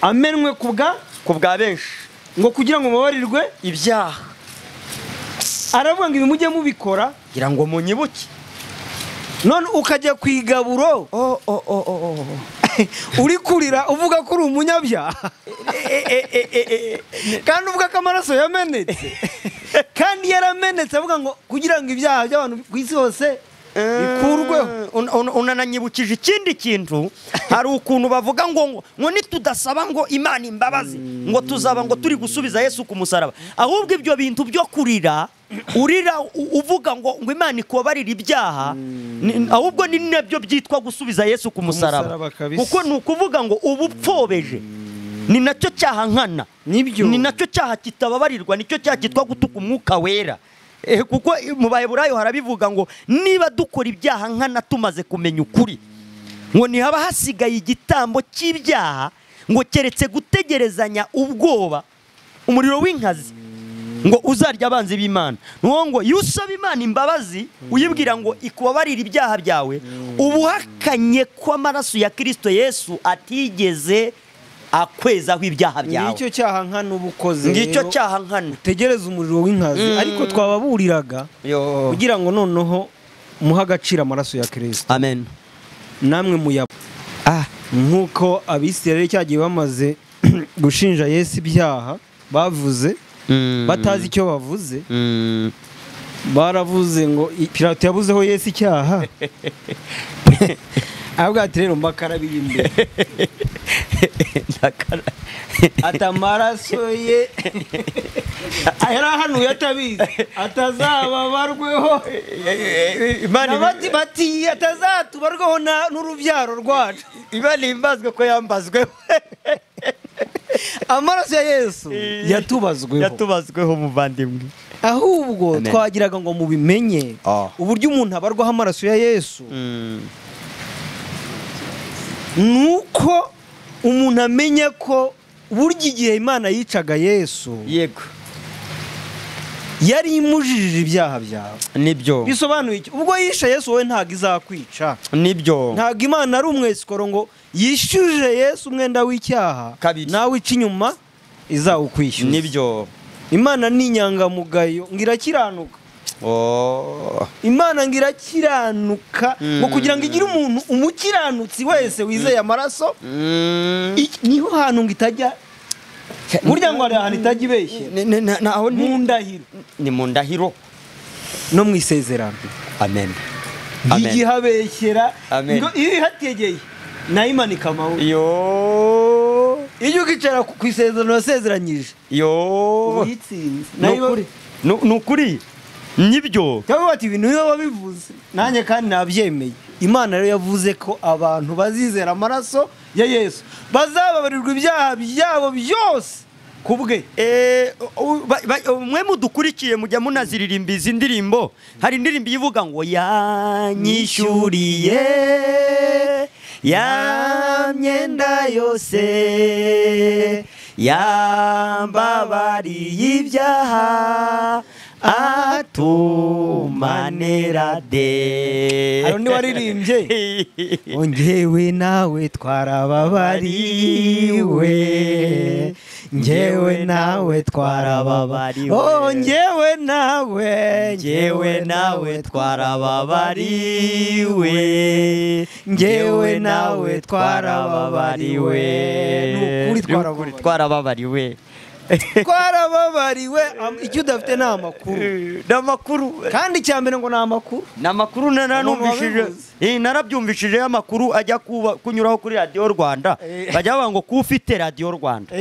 amenwe ku bwa benshi, ngo kugira ngo mubabarirwe ibyaha. Aravuga ngo ibi mujye mubikora kugira ngo munyibuke. None ukajya kwigaburo uri kurira uvuga ko uri umunyabyaha kandi uvuga ko amaraso yamenetse kandi yaramenetse avuga ngo kugira ngo ibyaha by'abantu ku isi hose bikurweho. Unananyibukije ikindi kintu, hari ukuntu bavuga ngo nitudasaba ngo Imana imbabazi ngo tuzaba ngo turi gusubiza Yesu ku musaraba. Ahubwo ibyo bintu byo kurira urira uvuga ngo Imana ikubabarira ibyaha, ahubwo ni nabyo byitwa gusubiza Yesu ku musaraba, kuko ni ukuvuga ngo ubupfobeje ni nacyo cyaha nkana, ni nacyo cyaha kitababarirwa, nicyo cyaha kitwa gutuka umwuka wera. Kuko mu Baheburayo harabivuga ngo niba dukora ibyaha nkana tumaze kumenya ukuri, ngo ntihaba hasigaye igitambo cy'ibyaha ngo keretse gutegerezanya ubwoba umuriro w'inkazi ngo uzarya abanzi b'Imana. Ngo iyo usaba Imana imbabazi uyibwira ngo ikubabarire ibyaha byawe, ubuhakanye ko amaraso ya Kristo Yesu atigeze akwezaho ibyaha byawe. Ngicyo cyaha nkana ubukoze, ngicyo cyaha nkana utegereza umuriro w'inkazi. Ariko twababuriraga kugira ngo noneho muha agaciro amaraso ya Kristo. Amen. Namwe muyaba nk'uko Abisirayeli cyagiye bamaze gushinja Yesu ibyaha bavuze batazi icyo bavuze, baravuze ngo Pilato yabuzeho Yesu icyaha ahubwo ati rero mbakarabiye imbere ati amaraso ye yarahanuye atabizi atazababarweho, bati atazatubarweho n'urubyaro rwacu. Imana imbazwe ko yambazweho amaraso ya Yesu yatubazweho muvandimwe. Ahubwo twagiraga ngo mubimenye uburyo umuntu abarwaho amaraso ya Yesu, nuko umuntu amenya ko burya igihe Imana yicaga Yesu yego yari imujijije ibyaha byawe. Nibyo bisobanuye iki? Ubwo yishe Yesu wowe ntago izakwica. Nibyo ntago Imana ari umwesikoro ngo yishuje Yesu umwenda w'icyaha nawe ica inyuma izawukwishyuza. Nibyo Imana ni inyangamugayo ngirakiranuka. Imana ngirakiranuka ngo kugira ngo igire umuntu umukiranutsi wese wizeye amaraso, niho hantu ngitajya burya ngo ari ahantu itajya ibeshye naho mu ndahiro, ni mu ndahiro no mu isezerano. Amen. Igihabeshyera ngo iyo hategeye nayo imanika amaboko. Iyo ukicara ku isezerano yasezeranyije uyitsinze nukuri. Nibyo cyangwa bati ibintu biba wabivuze nanjye kandi nabyemeye. Imana rero yavuze ko abantu bazizera amaraso ya Yesu bazababarirwa ibyaha byabo byose kubwe. Mwe mudukurikiye mujya munaziririmba izi ndirimbo. Hari indirimbo ivuga ngo yanyishyuriye ya myenda yose yambabariye ibyaha atumanera de. Hari undi waririmbye njyewe nawe twarababariwe, njyewe nawe twarababariwe, njyewe nawe twarababariwe, njyewe nawe twarababariwe. Nukuri twarababariwe. Twarababariwe. Icyo udafite ni amakuru. Kandi cyambere ngo ni amakuru. Ni amakuru narabyumvishije amakuru ajya kunyuraho kuri Radio Rwanda. Bajya bavuga ngo ko ufite Radio Rwanda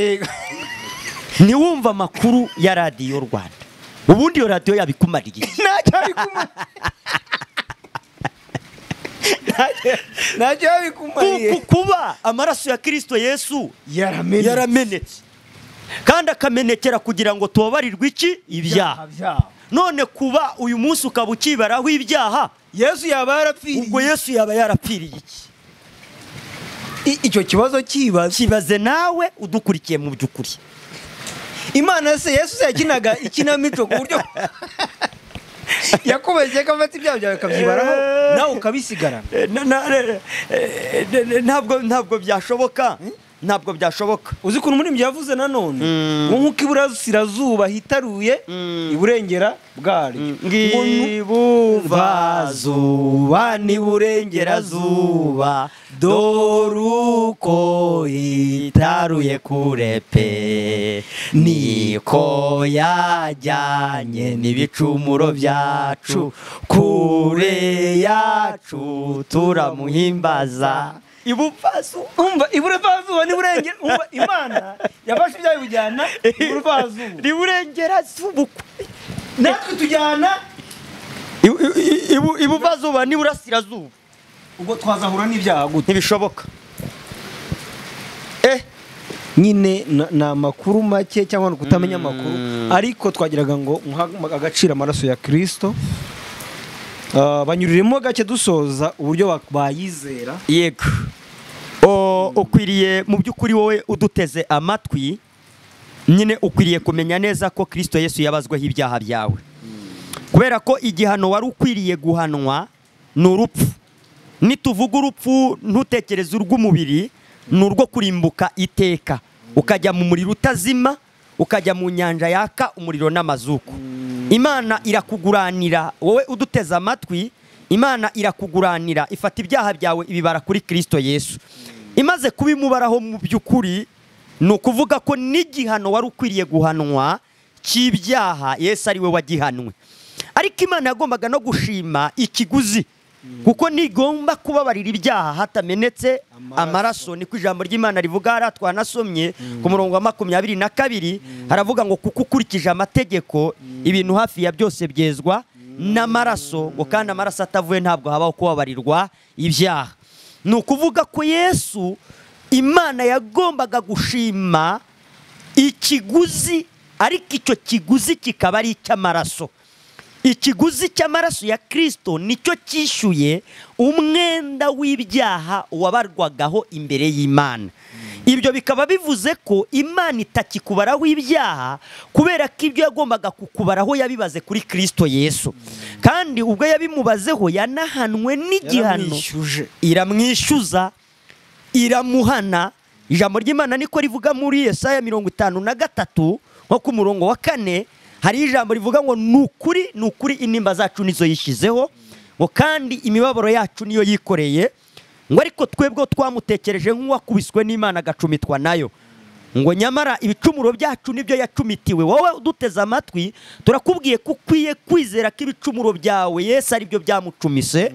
ni wumva amakuru ya Radio Rwanda. Ubundi iyo radio yabikumariye ntacyo yabikumariye. Kuba amaraso ya Kristo Yesu yaramenetse kandi akamenekera kugira ngo tubabarirwe iki ibyaha. None kuba uyu munsi ukaba ukibaraho ibyaha, Yesu yaba yarapfiriye. Ubwo Yesu yaba yarapfiriye iki? Icyo kibazo kibaze nawe udukurikiye mu by'ukuri. Imana se Yesu yakinaga ikinamico ku buryo yakubeshye ko afite ibyaha byawe akabyibaraho nawe ukabisigarana. Ntabwo byashoboka. Ntabwo byashoboka. Uzi ko umuririmbyi yavuze nanone ngo nk'uko iburasirazuba hitaruye iburengera bwari, ngibuvazuba n'iburengerazuba doruko itaruye kure pe, niko yajyanye n'ibicumuro byacu kure yacu turamuhimbaza. Iburengerazuba n'iburengera, umva Imana yafashe ibyayo bijyana iburengerazuba, natwe tujyana ibuvazuba n'iburasirazuba. Ubwo twazahura n'ibyaha gute? Ntibishoboka. Nyine ni amakuru make cyangwa no kutamenya amakuru, ariko twagiraga ngo agaciro amaraso ya Kristo. Banyuriremo gake dusoza uburyo bayizera. Yego, ukwiriye mu by'ukuri wowe uduteze amatwi, nyine ukwiriye kumenya neza ko Kristo Yesu yabazweho ibyaha byawe, kubera ko igihano wari ukwiriye guhanwa ni urupfu. Nituvuga urupfu ntutekereze urw'umubiri, ni urwo kurimbuka iteka, ukajya mu muriro utazima, ukajya mu nyanja yaka umuriro n'amazuku. Imana irakuguranira wowe uduteze amatwi, Imana irakuguranira, ifata ibyaha byawe ibibara kuri Kristo Yesu. Imaze kubimubaraho mu by'ukuri, ni ukuvuga ko n'igihano wari ukwiriye guhanwa cy'ibyaha Yesu ari we wagihanwe. Ariko Imana yagombaga no gushima ikiguzi, kuko nigomba kubabarira ibyaha hatamenetse amaraso. Niko ijambo ry'Imana rivuga, hariya twanasomye ku murongo wa 22 haravuga ngo kuko ukurikije amategeko ibintu hafi ya byose byezwa n'amaraso, ngo kandi amaraso atavuye ntabwo habaho kubabarirwa ibyaha. Ni ukuvuga ko Yesu, Imana yagombaga gushima ikiguzi, ariko icyo kiguzi kikaba ari icy'amaraso. Ikiguzi cy'amaraso ya Kristo nicyo cyishyuye umwenda w'ibyaha wabarwagaho imbere y'Imana. Ibyo bikaba bivuze ko Imana itakikubaraho ibyaha, kubera ko ibyo yagombaga kukubaraho yabibaze kuri Kristo Yesu. Kandi ubwo yabimubazeho yanahanwe n'igihano, iramwishyuza, iramuhana. Ijambo ry'Imana niko rivuga muri Yesaya 53 nko ku murongo wa 4, hari ijambo rivuga ngo nukuri intimba zacu nizo yishyizeho, ngo kandi imibabaro yacu niyo yikoreye, ngo ariko twebwe twamutekereje nk'uwakubiswe n'Imana agacumitwa nayo, ngo nyamara ibicumuro byacu nibyo yacumitiwe. Wowe uduteze amatwi, turakubwiye ko ukwiye kwizera ko ibicumuro byawe Yesu ari byo byamucumise,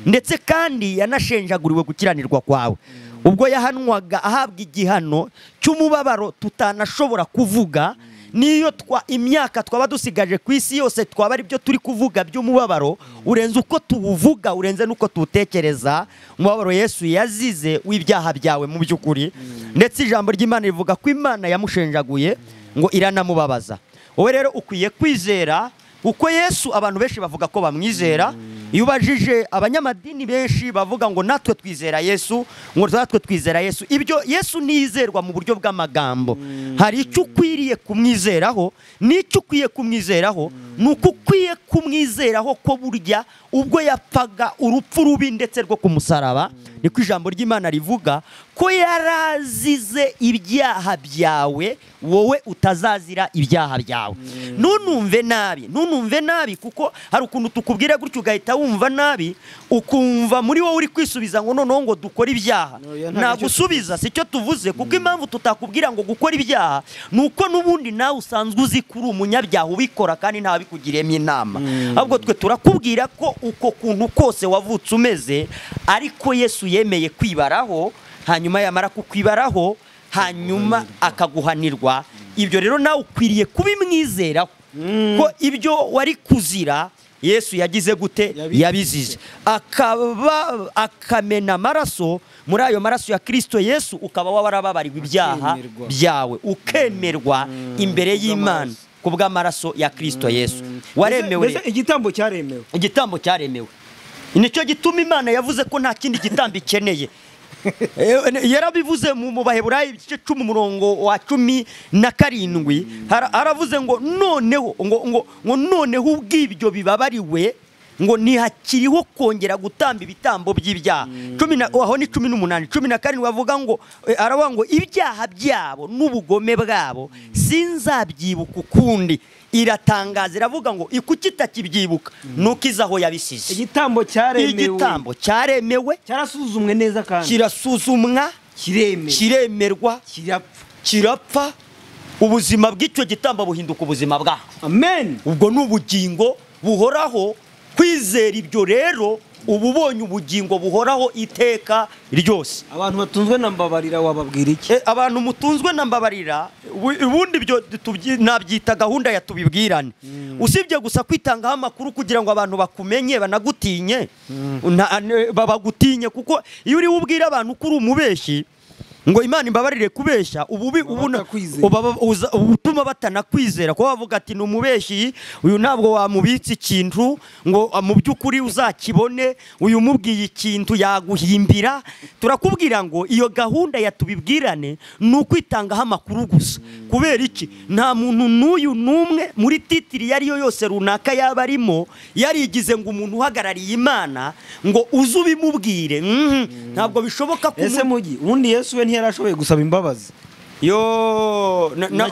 ndetse kandi yanashenjaguriwe gukiranirwa kwawe. Ubwo yahanwaga ahabwa igihano cy'umubabaro tutanashobora kuvuga, niyo imyaka twaba dusigaje ku isi yose twaba ari byo turi kuvuga by'umubabaro, urenze uko tuwuvuga, urenze nuko tuwutekereza. Umubabaro Yesu yazize w'ibyaha byawe mu by'ukuri, ndetse ijambo ry'Imana rivuga ko Imana yamushenjaguye ngo iranamubabaza. Wowe rero ukwiye kwizera uko Yesu. Abantu benshi bavuga ko bamwizera, iyo ubajije abanyamadini benshi bavuga ngo natwe twizera Yesu, ngo natwe twizera Yesu. Ibyo Yesu ntiyizerwa mu buryo bw'amagambo. Hari icyo ukwiriye kumwizeraho, n'icyo ukwiye kumwizeraho nuko ukwiye kumwizeraho ko burya ubwo yapfaga urupfu rubi ndetse rwo ku musaraba, niko ijambo ry'Imana rivuga ko yarazize ibyaha byawe, wowe utazazira ibyaha byawe. Ntunumve nabi, kuko hari ukuntu tukubwira gutyo ugahita wumva nabi, ukumva muri wowe uri kwisubiza ngo noneho ngo dukora ibyaha. Nagusubiza si cyo tuvuze, kuko impamvu tutakubwira ngo gukora ibyaha nuko n'ubundi nawe usanzwe uzi kuri umunyabyaha ubikora kandi nta bikugiriyemo inama. Ahubwo twe turakubwira ko uko kuntu kose wavutse umeze, ariko Yesu yemeye kwibaraho, hanyuma yamara kukwibaraho, hanyuma akaguhanirwa. Ibyo rero nawe ukwiriye kubimwizeraho ko ibyo wari kuzira Yesu yagize gute? Yabizize, akamena amaraso. Muri ayo maraso ya Kristo Yesu ukaba warababariwe ibyaha byawe, ukemerwa imbere y'Imana kubw'amaraso ya Kristo Yesu. Waremewe, igitambo cyaremewe. Igitambo cyaremewe, nicyo gituma Imana yavuze ko nta kindi gitambo ikeneye. Yarabivuze mu Baheburayo 10 umurongo wa 17, aravuze ngo noneho ubw'ibyo bibabariwe ngo ntihakiriho kongera gutamba ibitambo by'ibyaha. Aho ni 18. 17 bavuga ngo aravuga ngo ibyaha byabo n'ubugome bwabo sinzabyibuka ukundi. Iratangaza iravuga ngo ikuki itakibyibuka nuko izaho yabisize. Igitambo cyaremewe cyarasuzumwe neza kandi kirasuzumwa kiremerwa kirapfa. Ubuzima bw'icyo gitambo buhinduka ubuzima bwaho. Amen. Ubwo n'ubugingo buhoraho. Kwizera ibyo rero ububonye ubugingo buhoraho iteka ryose. Abantu batunzwe na mbabarira wababwira iki? Abantu mutunzwe na mbabarira ubundi byo nabyita gahunda ya tubibwirane. Usibye gusa kwitangaho amakuru kugira ngo abantu bakumenye banagutinye babagutinye, kuko iyo uri ubwira abantu kuri umubeshyi ngo Imana imbabarire kubeshya ubutuma batanakwizera, ko bavuga ati ni umubeshyi uyu ntabwo wamubitse ikintu ngo mu by'ukuri uzakibone, uyu mubwiye ikintu yaguhimbira. Turakubwira ngo iyo gahunda ya tubibwirane ni ukwitangaho amakuru gusa. Kubera iki? Nta muntu n'uyu n'umwe muri titiri yariyo yose runaka yaba arimo yarigize ngo umuntu uhagarariye Imana ngo uze ubimubwire. Ntabwo bishoboka. Ese mugi ubundi Yesu we ntiyarashoboye gusaba imbabazi?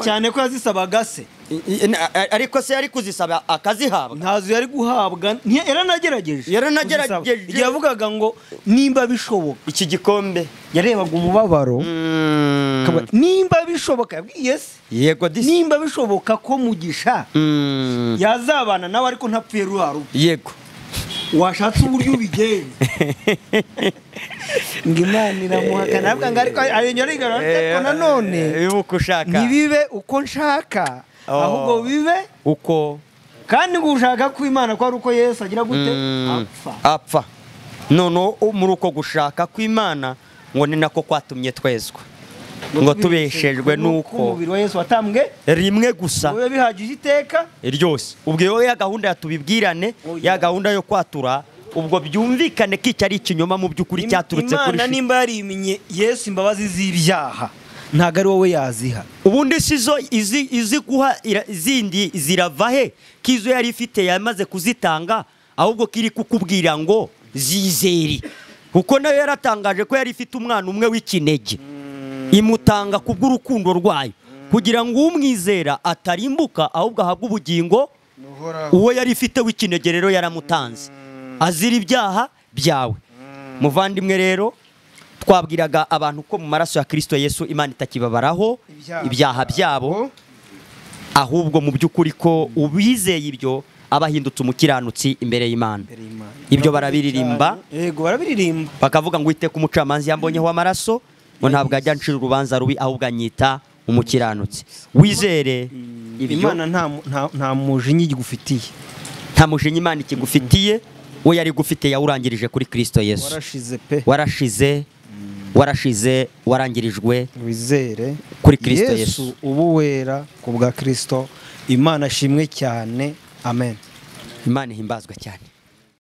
Cyane ko yazisabaga se. Ariko se yari kuzisaba akazihabwa? Ntazo yari guhabwa. Yaranagerageje. Igihe yavugaga ngo nimba bishoboka iki gikombe, yarebaga umubabaro. Nimba bishoboka yabwiye se. Yego disi. Nimba bishoboka ko Mugisha yazabana nawe ariko ntapfuye ruharu. Yego. Washatse uburyo ubigenza. Ngimana iramuhakana avuga ngo ariko ayenyoriga ariko nanone uko ushaka nibibe uko nshaka ahubwo bibe uko kandi ngo ushaka ko Imana ko ari uko Yesu agira gute apfa. None muri uko gushaka ko Imana ngo ni nako kwatumye twezwa ngo tubeshejwe nuko umubiri wa Yesu watambwe rimwe gusa wowe bihagije iteka ryose. Ubwo ya gahunda ya tubibwirane ya gahunda yo kwatura ubwo byumvikane ko icyo ari ikinyoma mu by'ukuri cyaturutse kuri Imana nimba yarimenye Yesu imbabazi z'ibyaha ntago ari wowe yaziha. Ubundi sizo izi guha izindi zirava he? Kizo yari ifite yamaze kuzitanga, ahubwo kiri kukubwira ngo zizeri, kuko nayo yaratangaje ko yari ifite umwana umwe w'ikinege imutanga kubw'urukundo rwayo kugira ngo umwizera atarimbuka ahubwo ahabwe ubugingo. Uwo yari ifite w'ikinege rero yaramutanze azira ibyaha byawe. Muvandimwe rero twabwiraga abantu ko mu maraso ya Kristo Yesu Imana itakibabaraho ibyaha byabo, ahubwo mu by'ukuri ko ubizeye ibyo abahindutse umukiranutsi imbere y'Imana. Ibyo barabiririmba. Yego barabiririmba bakavuga ngo Uwiteka umucamanza yambonyeho amaraso ngo ntabwo ajya ncira urubanza rubi ahubwo anyita umukiranutsi. Wizere Imana nta mujinya igufitiye. Nta mujinya Imana ikigufitiye. We yari gufite yawurangirije kuri Kristo Yesu. Warashize warangirijwe. Wizere kuri Kristo Yesu ubu wera ku bwa Kristo. Imana shimwe cyane. Amen. Imana ihimbazwe cyane.